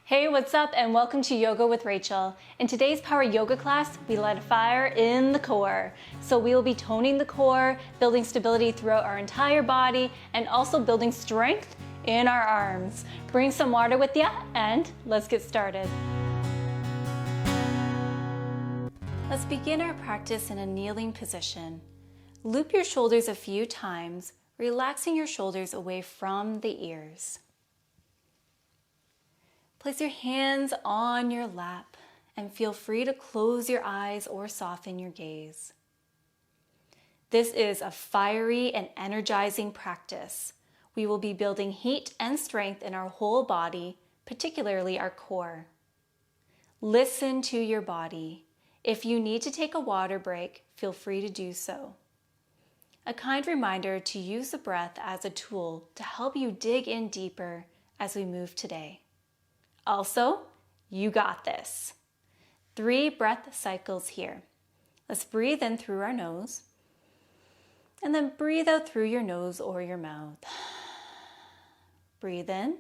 Hey, what's up, and welcome to Yoga with Rachel. In today's Power Yoga class, we light a fire in the core. So we will be toning the core, building stability throughout our entire body, and also building strength in our arms. Bring some water with you, and let's get started. Let's begin our practice in a kneeling position. Loop your shoulders a few times, relaxing your shoulders away from the ears. Place your hands on your lap and feel free to close your eyes or soften your gaze. This is a fiery and energizing practice. We will be building heat and strength in our whole body, particularly our core. Listen to your body. If you need to take a water break, feel free to do so. A kind reminder to use the breath as a tool to help you dig in deeper as we move today. Also, you got this. 3 breath cycles here. Let's breathe in through our nose and then breathe out through your nose or your mouth. Breathe in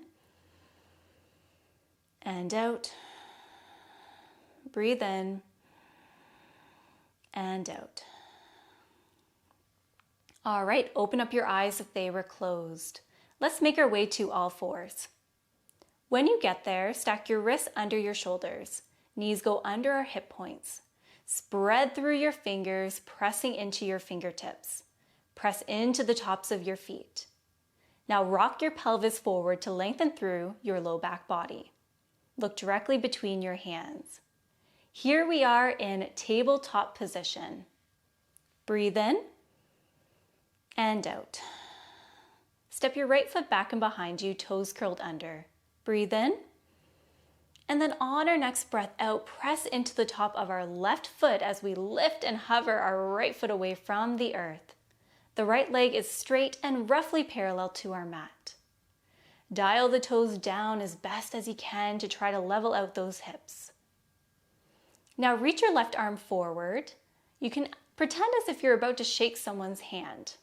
and out. Breathe in and out. All right, open up your eyes if they were closed. Let's make our way to all fours. When you get there, stack your wrists under your shoulders. Knees go under our hip points. Spread through your fingers, pressing into your fingertips. Press into the tops of your feet. Now rock your pelvis forward to lengthen through your low back body. Look directly between your hands. Here we are in tabletop position. Breathe in and out. Step your right foot back and behind you, toes curled under. Breathe in, and then on our next breath out, press into the top of our left foot as we lift and hover our right foot away from the earth. The right leg is straight and roughly parallel to our mat. Dial the toes down as best as you can to try to level out those hips. Now reach your left arm forward. You can pretend as if you're about to shake someone's hand.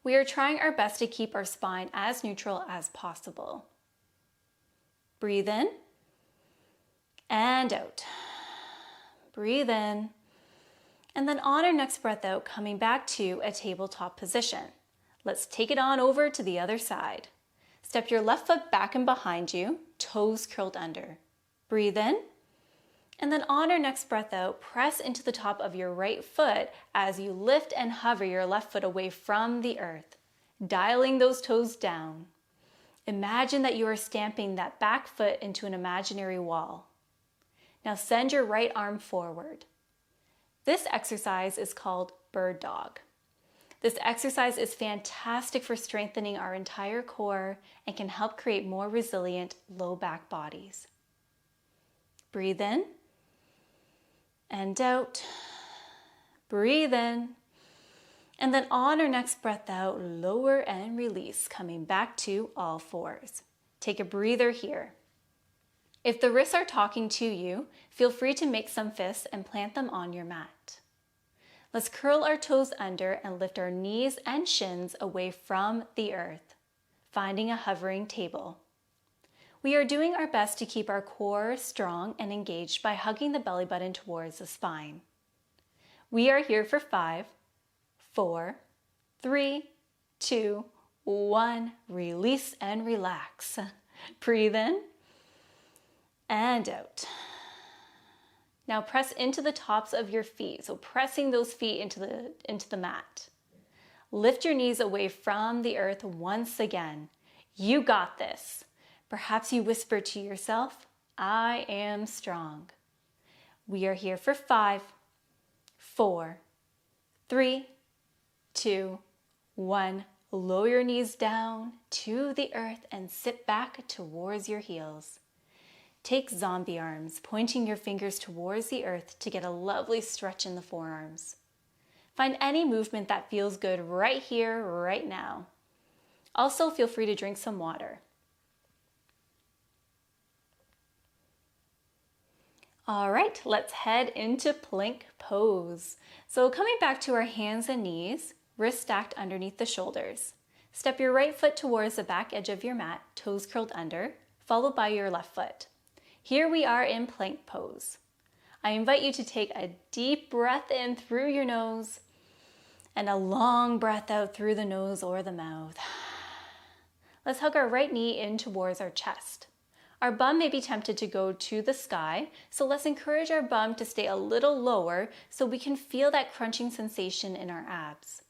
We are trying our best to keep our spine as neutral as possible. Breathe in and out. Breathe in, and then on our next breath out, coming back to a tabletop position. Let's take it on over to the other side. Step your left foot back and behind you, toes curled under. Breathe in, and then on our next breath out, press into the top of your right foot as you lift and hover your left foot away from the earth, dialing those toes down. Imagine that you are stamping that back foot into an imaginary wall. Now send your right arm forward. This exercise is called bird dog. This exercise is fantastic for strengthening our entire core and can help create more resilient low back bodies. Breathe in and out. Breathe in. And then on our next breath out, lower and release, coming back to all fours. Take a breather here. If the wrists are talking to you, feel free to make some fists and plant them on your mat. Let's curl our toes under and lift our knees and shins away from the earth, finding a hovering table. We are doing our best to keep our core strong and engaged by hugging the belly button towards the spine. We are here for 5, 4, 3, 2, 1. Release and relax. Breathe in and out. Now press into the tops of your feet, so pressing those feet into the mat. Lift your knees away from the earth once again. You got this. Perhaps you whisper to yourself, I am strong. We are here for 5, 4, 3, 2, 1. Lower your knees down to the earth and sit back towards your heels. Take zombie arms, pointing your fingers towards the earth to get a lovely stretch in the forearms. Find any movement that feels good right here, right now. Also, feel free to drink some water. All right, let's head into plank pose. So coming back to our hands and knees, wrists stacked underneath the shoulders. Step your right foot towards the back edge of your mat, toes curled under. followed by your left foot. Here we are in plank pose. I invite you to take a deep breath in through your nose and a long breath out through the nose or the mouth. Let's hug our right knee in towards our chest. Our bum may be tempted to go to the sky, so let's encourage our bum to stay a little lower so we can feel that crunching sensation in our abs.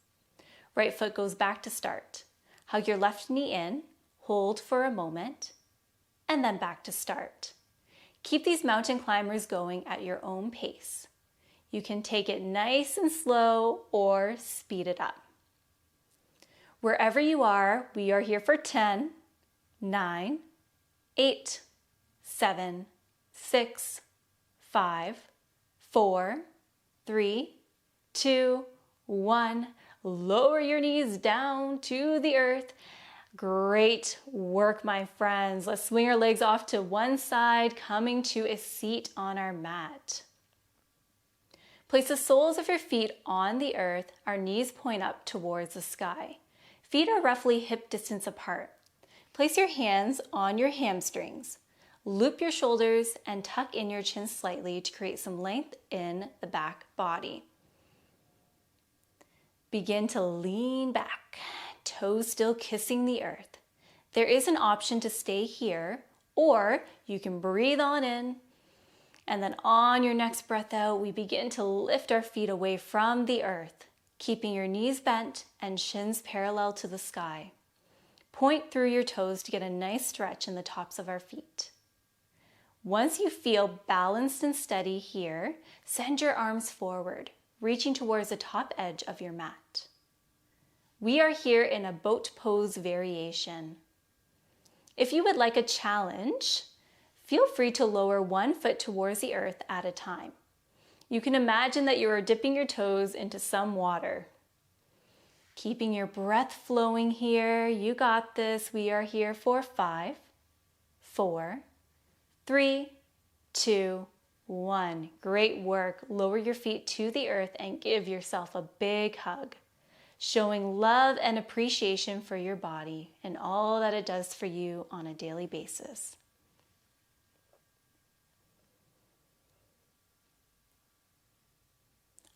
Right foot goes back to start. Hug your left knee in, hold for a moment, and then back to start. Keep these mountain climbers going at your own pace. You can take it nice and slow or speed it up. Wherever you are, we are here for 10, 9, 8, 7, 6, 5, 4, 3, 2, 1. Lower your knees down to the earth. Great work, my friends. Let's swing our legs off to one side, coming to a seat on our mat. Place the soles of your feet on the earth. Our knees point up towards the sky. Feet are roughly hip distance apart. Place your hands on your hamstrings. Loop your shoulders and tuck in your chin slightly to create some length in the back body. Begin to lean back, toes still kissing the earth. There is an option to stay here, or you can breathe on in, and then on your next breath out, we begin to lift our feet away from the earth, keeping your knees bent and shins parallel to the sky. Point through your toes to get a nice stretch in the tops of our feet. Once you feel balanced and steady here, send your arms forward, reaching towards the top edge of your mat. We are here in a boat pose variation. If you would like a challenge, feel free to lower one foot towards the earth at a time. You can imagine that you are dipping your toes into some water. Keeping your breath flowing here. You got this. We are here for 5, 4, 3, 2, 1. Great work. Lower your feet to the earth and give yourself a big hug, showing love and appreciation for your body and all that it does for you on a daily basis.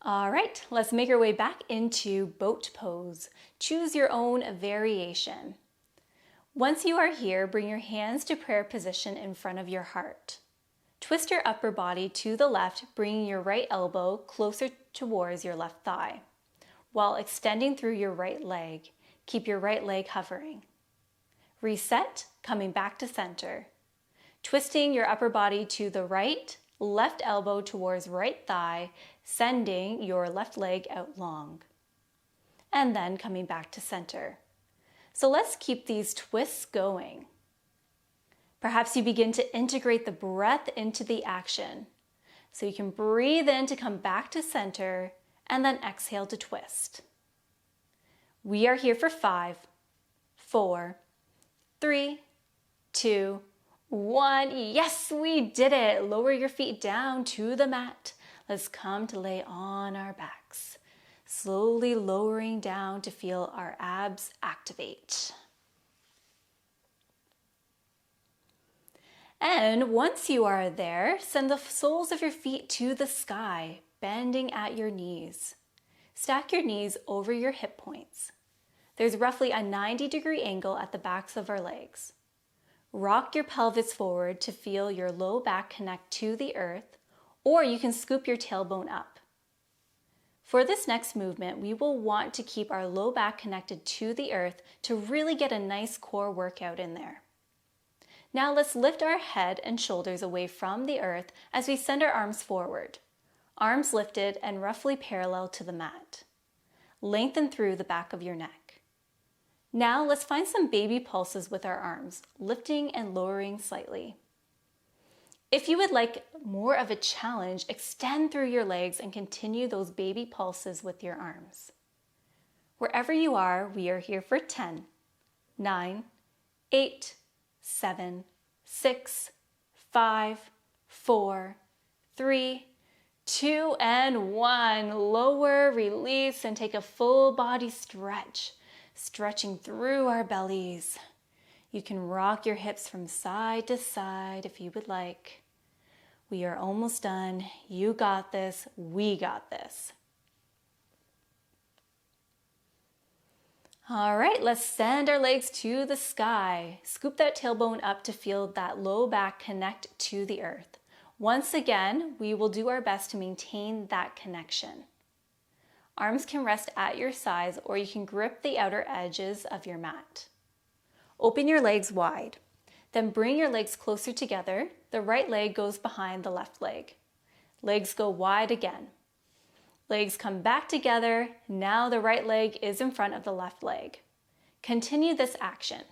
All right, let's make our way back into boat pose. Choose your own variation. Once you are here, bring your hands to prayer position in front of your heart. Twist your upper body to the left, bringing your right elbow closer towards your left thigh, while extending through your right leg. Keep your right leg hovering. Reset, coming back to center. Twisting your upper body to the right, left elbow towards right thigh, sending your left leg out long. And then coming back to center. So let's keep these twists going. Perhaps you begin to integrate the breath into the action. So you can breathe in to come back to center and then exhale to twist. We are here for 5, 4, 3, 2, 1. Yes, we did it. Lower your feet down to the mat. Let's come to lay on our backs. Slowly lowering down to feel our abs activate. And once you are there, send the soles of your feet to the sky, bending at your knees. Stack your knees over your hip points. There's roughly a 90-degree angle at the backs of our legs. Rock your pelvis forward to feel your low back connect to the earth, or you can scoop your tailbone up. For this next movement, we will want to keep our low back connected to the earth to really get a nice core workout in there. Now let's lift our head and shoulders away from the earth as we send our arms forward. Arms lifted and roughly parallel to the mat. Lengthen through the back of your neck. Now let's find some baby pulses with our arms, lifting and lowering slightly. If you would like more of a challenge, extend through your legs and continue those baby pulses with your arms. Wherever you are, we are here for 10, 9, 8, 7, 6, 5, 4, 3, 2, and 1. Lower, release, and take a full body stretch, stretching through our bellies. You can rock your hips from side to side if you would like. We are almost done. You got this. We got this. All right, let's send our legs to the sky. Scoop that tailbone up to feel that low back connect to the earth. Once again, we will do our best to maintain that connection. Arms can rest at your sides, or you can grip the outer edges of your mat. Open your legs wide. Then bring your legs closer together. The right leg goes behind the left leg. Legs go wide again. Legs come back together. Now the right leg is in front of the left leg. Continue this action.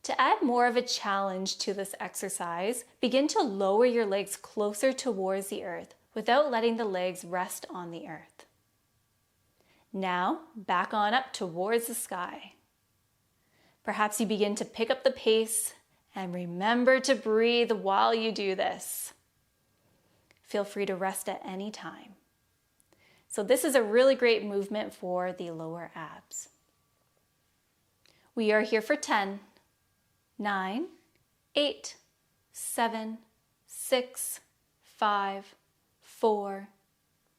To add more of a challenge to this exercise, begin to lower your legs closer towards the earth without letting the legs rest on the earth. Now, back on up towards the sky. Perhaps you begin to pick up the pace, and remember to breathe while you do this. Feel free to rest at any time. So this is a really great movement for the lower abs. We are here for 10, 9, 8, 7, 6, 5, 4,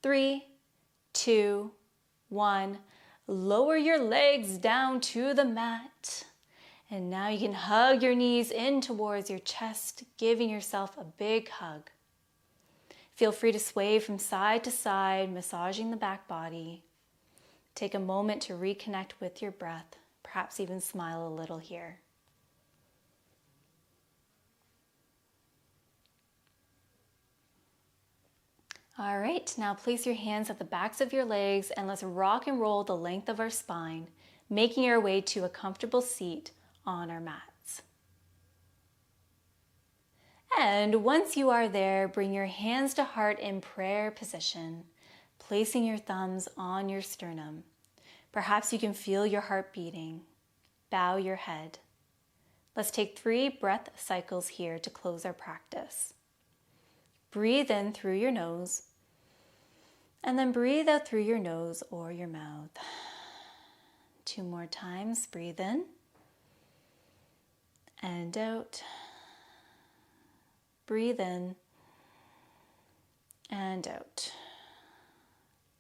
3, 2, 1. Lower your legs down to the mat. And now you can hug your knees in towards your chest, giving yourself a big hug. Feel free to sway from side to side, massaging the back body. Take a moment to reconnect with your breath, perhaps even smile a little here. All right, now place your hands at the backs of your legs and let's rock and roll the length of our spine, making our way to a comfortable seat on our mats. And once you are there, bring your hands to heart in prayer position, placing your thumbs on your sternum. Perhaps you can feel your heart beating. Bow your head. Let's take 3 breath cycles here to close our practice. Breathe in through your nose, and then breathe out through your nose or your mouth. 2 more times. Breathe in and out. Breathe in and out.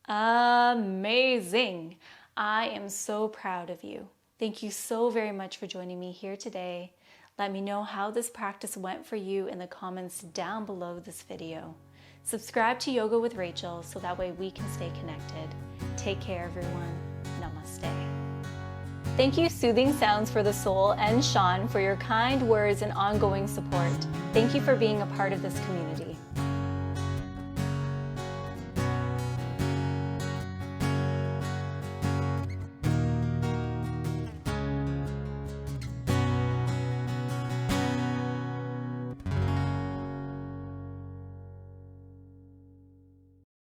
Amazing! I am so proud of you. Thank you so very much for joining me here today. Let me know how this practice went for you in the comments down below this video. Subscribe to Yoga with Rachel so that way we can stay connected. Take care, everyone. Namaste. Thank you, Soothing Sounds for the Soul and Sean, for your kind words and ongoing support. Thank you for being a part of this community.